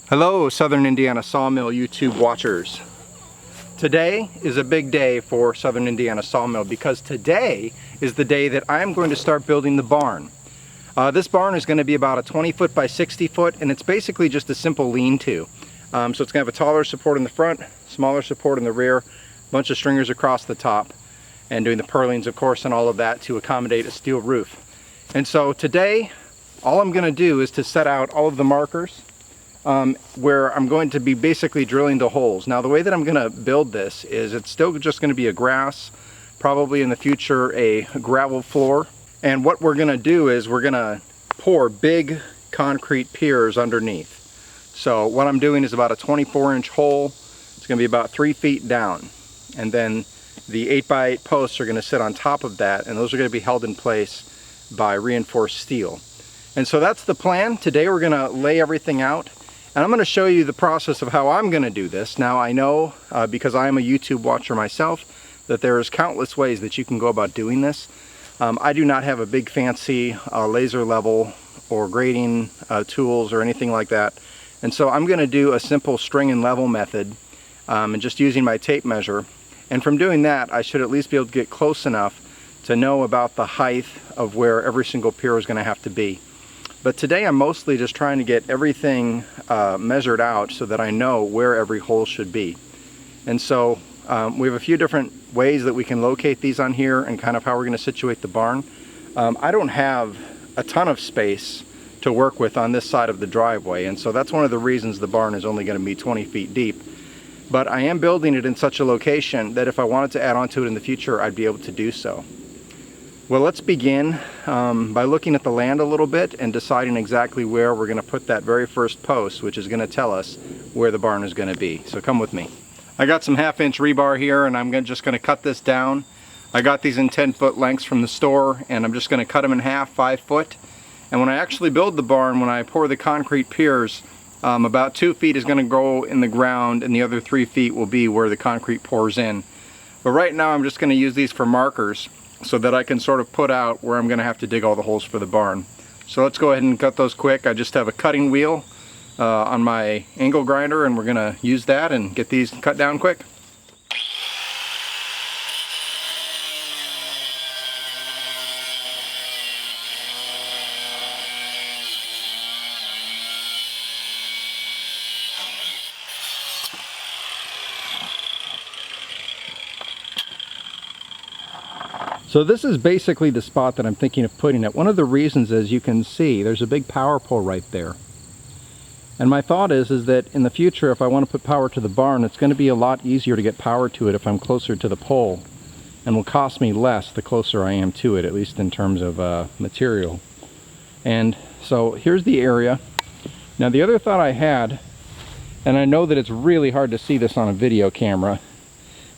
Hello, Southern Indiana Sawmill YouTube watchers. Today is a big day for Southern Indiana Sawmill because today is the day that I'm going to start building the barn. This barn is going to be about a 20 foot by 60 foot, and it's basically just a simple lean-to. So it's going to have a taller support in the front, smaller support in the rear, a bunch of stringers across the top, and doing the purlins, of course, and all of that to accommodate a steel roof. And so today, all I'm going to do is to set out all of the markers where I'm going to be basically drilling the holes. Now the way that I'm going to build this is it's still just going to be a grass, probably in the future a gravel floor. And what we're going to do is we're going to pour big concrete piers underneath. So what I'm doing is about a 24-inch hole. It's going to be about 3 feet down. And then the 8x8 posts are going to sit on top of that, and those are going to be held in place by reinforced steel. And so that's the plan. Today we're going to lay everything out. And I'm going to show you the process of how I'm going to do this. Now I know, because I am a YouTube watcher myself, that there's countless ways that you can go about doing this. I do not have a big fancy laser level or grading tools or anything like that. And so I'm going to do a simple string and level method and just using my tape measure. And from doing that, I should at least be able to get close enough to know about the height of where every single pier is going to have to be. But today I'm mostly just trying to get everything measured out so that I know where every hole should be. And so we have a few different ways that we can locate these on here and kind of how we're going to situate the barn. I don't have a ton of space to work with on this side of the driveway, and so that's one of the reasons the barn is only going to be 20 feet deep. But I am building it in such a location that if I wanted to add on to it in the future, I'd be able to do so. Well, let's begin by looking at the land a little bit and deciding exactly where we're going to put that very first post, which is going to tell us where the barn is going to be. So come with me. I got some 1/2-inch rebar here, and I'm just going to cut this down. I got these in 10-foot lengths from the store, and I'm just going to cut them in half, 5 foot. And when I actually build the barn, when I pour the concrete piers, about 2 feet is going to go in the ground, and the other 3 feet will be where the concrete pours in. But right now I'm just going to use these for markers, so that I can sort of put out where I'm going to have to dig all the holes for the barn. So let's go ahead and cut those quick. I just have a cutting wheel on my angle grinder, and we're going to use that and get these cut down quick. So this is basically the spot that I'm thinking of putting it. One of the reasons is, you can see there's a big power pole right there. And my thought is that in the future, if I want to put power to the barn, it's going to be a lot easier to get power to it if I'm closer to the pole, and will cost me less the closer I am to it, at least in terms of material. And so here's the area. Now the other thought I had, and I know that it's really hard to see this on a video camera,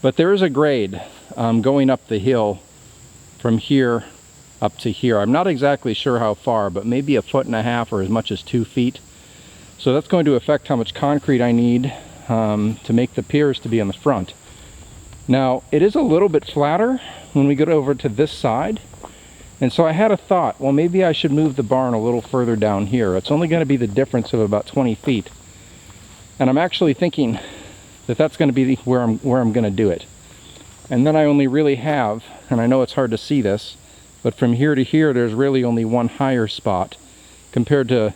but there is a grade going up the hill from here up to here. I'm not exactly sure how far, but maybe 1.5 feet or as much as 2 feet. So that's going to affect how much concrete I need to make the piers to be on the front. Now it is a little bit flatter when we get over to this side, and so I had a thought, well, maybe I should move the barn a little further down here. It's only going to be the difference of about 20 feet, and I'm actually thinking that that's going to be where I'm going to do it. And then I only really have, and I know it's hard to see this, but from here to here there's really only one higher spot compared to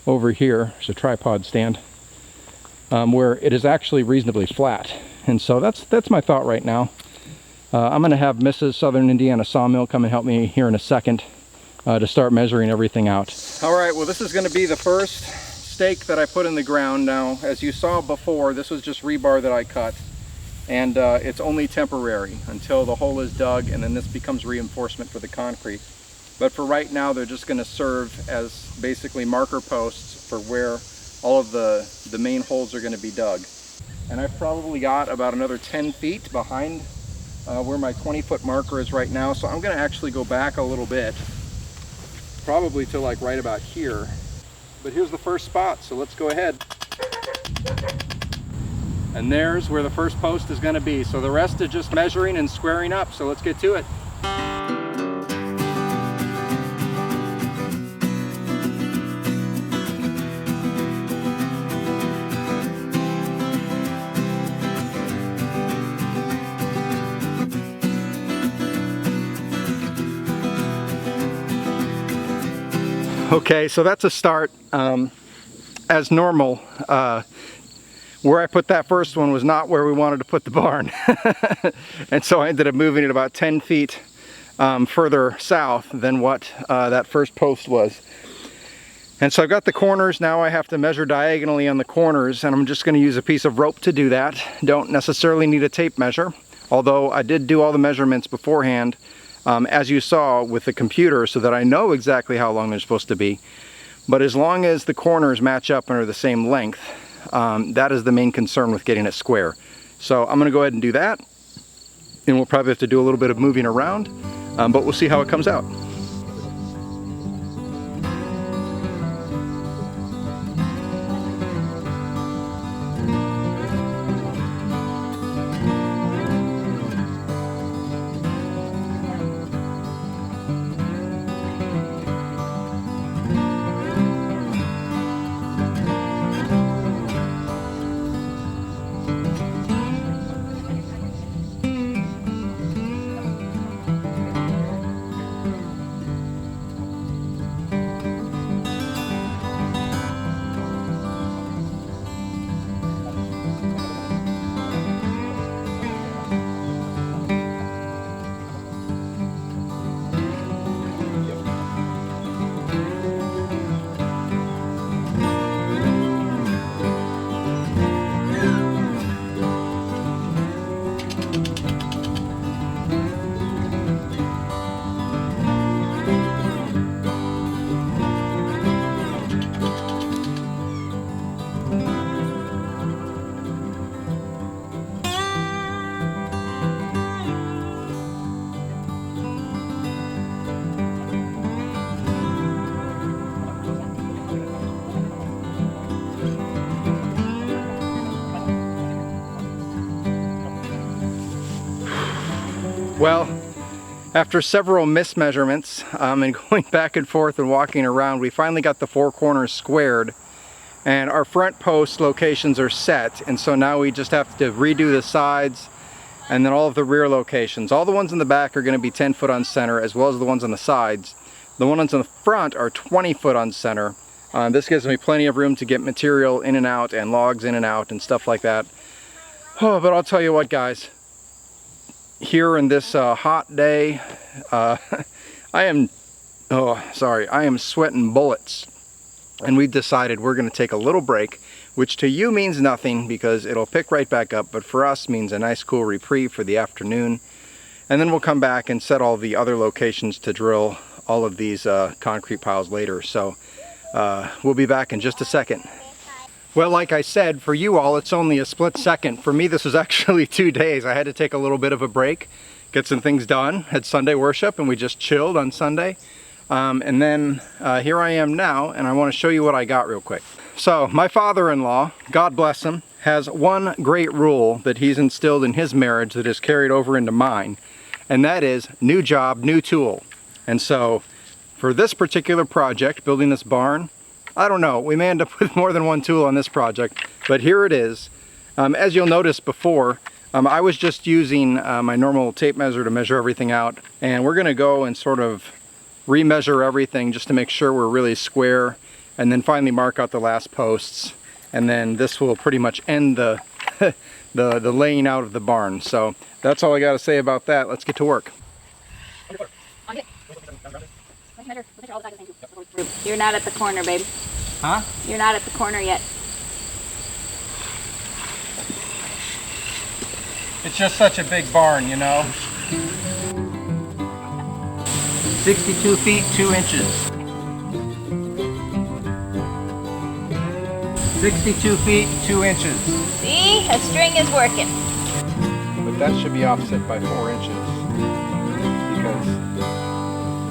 over here. There's a tripod stand where it is actually reasonably flat. And so that's my thought right now. I'm going to have Mrs. Southern Indiana Sawmill come and help me here in a second to start measuring everything out. Alright, well, this is going to be the first stake that I put in the ground. Now, as you saw before, this was just rebar that I cut. And it's only temporary until the hole is dug, and then this becomes reinforcement for the concrete. But for right now, they're just going to serve as basically marker posts for where all of the main holes are going to be dug. And I've probably got about another 10 feet behind where my 20-foot marker is right now, so I'm going to actually go back a little bit, probably to like right about here. But here's the first spot, so let's go ahead. And there's where the first post is going to be. So the rest is just measuring and squaring up. So let's get to it. Okay, so that's a start. As normal, where I put that first one was not where we wanted to put the barn. And so I ended up moving it about 10 feet further south than what that first post was. And so I've got the corners. Now I have to measure diagonally on the corners, and I'm just going to use a piece of rope to do that. Don't necessarily need a tape measure, although I did do all the measurements beforehand, as you saw with the computer, so that I know exactly how long they're supposed to be. But as long as the corners match up and are the same length, that is the main concern with getting it square. So I'm going to go ahead and do that, and we'll probably have to do a little bit of moving around, but we'll see how it comes out. Well, after several mismeasurements and going back and forth and walking around, we finally got the four corners squared, and our front post locations are set, and so now we just have to redo the sides and then all of the rear locations. All the ones in the back are going to be 10 foot on center, as well as the ones on the sides. The ones on the front are 20 foot on center. This gives me plenty of room to get material in and out and logs in and out and stuff like that. Oh, but I'll tell you what, guys. Here in this hot day, I am sweating bullets, and we've decided we're going to take a little break, which to you means nothing because it'll pick right back up, but for us means a nice cool reprieve for the afternoon, and then we'll come back and set all the other locations to drill all of these concrete piles later. So we'll be back in just a second. Well, like I said, for you all, it's only a split second. For me, this was actually 2 days. I had to take a little bit of a break, get some things done. Had Sunday worship, and we just chilled on Sunday. And then here I am now, and I want to show you what I got real quick. So, my father-in-law, God bless him, has one great rule that he's instilled in his marriage that is carried over into mine, and that is new job, new tool. And so, for this particular project, building this barn, I don't know, we may end up with more than one tool on this project, but here it is. As you'll notice before, I was just using my normal tape measure to measure everything out, and we're going to go and sort of remeasure everything just to make sure we're really square, and then finally mark out the last posts, and then this will pretty much end the, the laying out of the barn. So that's all I got to say about that. Let's get to work. You're not at the corner, babe. Huh? You're not at the corner yet. It's just such a big barn, you know. 62 feet, 2 inches. 62 feet, 2 inches. See? A string is working. But that should be offset by 4 inches. Because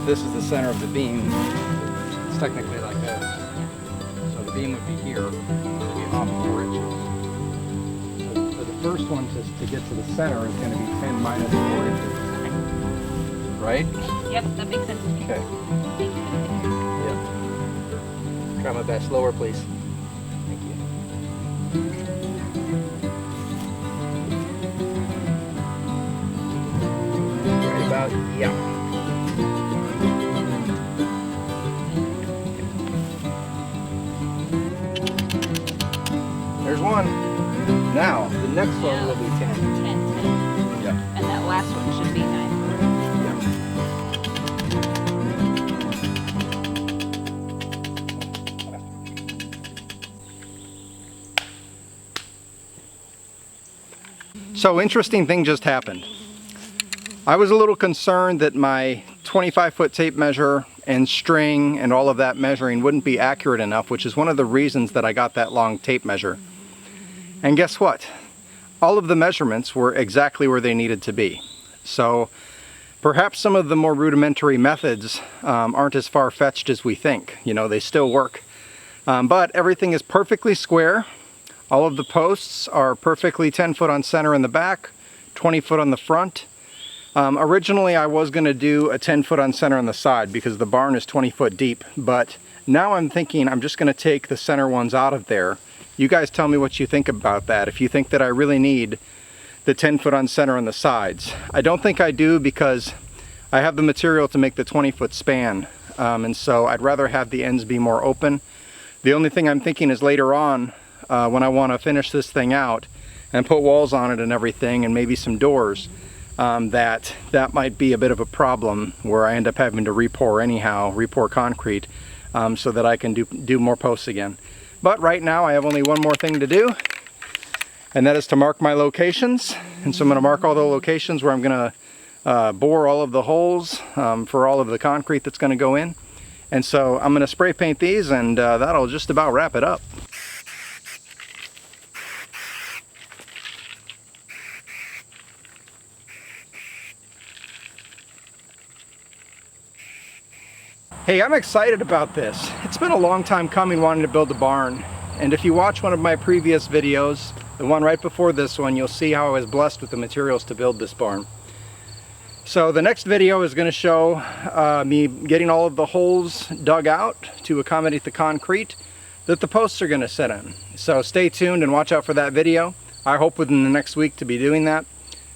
if this is the center of the beam, it's technically like this. So the beam would be here, it would be off 4 inches. So the first one to get to the center is going to be 10 minus 4 inches. Right? Yep, that makes sense to me. Okay. Yep. Try my best. Lower, please. Thank you. Right about, yeah. There's one. Now, the next one will be 10. 10, 10. Yep. And that last one should be 9. So, interesting thing just happened. I was a little concerned that my 25-foot tape measure and string and all of that measuring wouldn't be accurate enough, which is one of the reasons that I got that long tape measure. And guess what? All of the measurements were exactly where they needed to be. So perhaps some of the more rudimentary methods aren't as far-fetched as we think. You know, they still work. But everything is perfectly square. All of the posts are perfectly 10 foot on center in the back, 20 foot on the front. Originally I was going to do a 10 foot on center on the side because the barn is 20 foot deep, but now I'm thinking I'm just going to take the center ones out of there. You guys tell me what you think about that, if you think that I really need the 10 foot on center on the sides. I don't think I do because I have the material to make the 20 foot span, and so I'd rather have the ends be more open. The only thing I'm thinking is later on, when I want to finish this thing out and put walls on it and everything and maybe some doors, that might be a bit of a problem where I end up having to re-pour concrete, so that I can do more posts again. But right now I have only one more thing to do, and that is to mark my locations. And so I'm going to mark all the locations where I'm going to bore all of the holes for all of the concrete that's going to go in. And so I'm going to spray paint these, and that'll just about wrap it up. Hey, I'm excited about this. It's been a long time coming wanting to build a barn. And if you watch one of my previous videos, the one right before this one, you'll see how I was blessed with the materials to build this barn. So the next video is going to show me getting all of the holes dug out to accommodate the concrete that the posts are going to sit in. So stay tuned and watch out for that video. I hope within the next week to be doing that.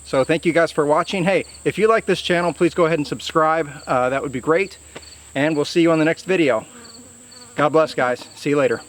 So thank you guys for watching. Hey, if you like this channel, please go ahead and subscribe. That would be great. And we'll see you on the next video. God bless, guys. See you later.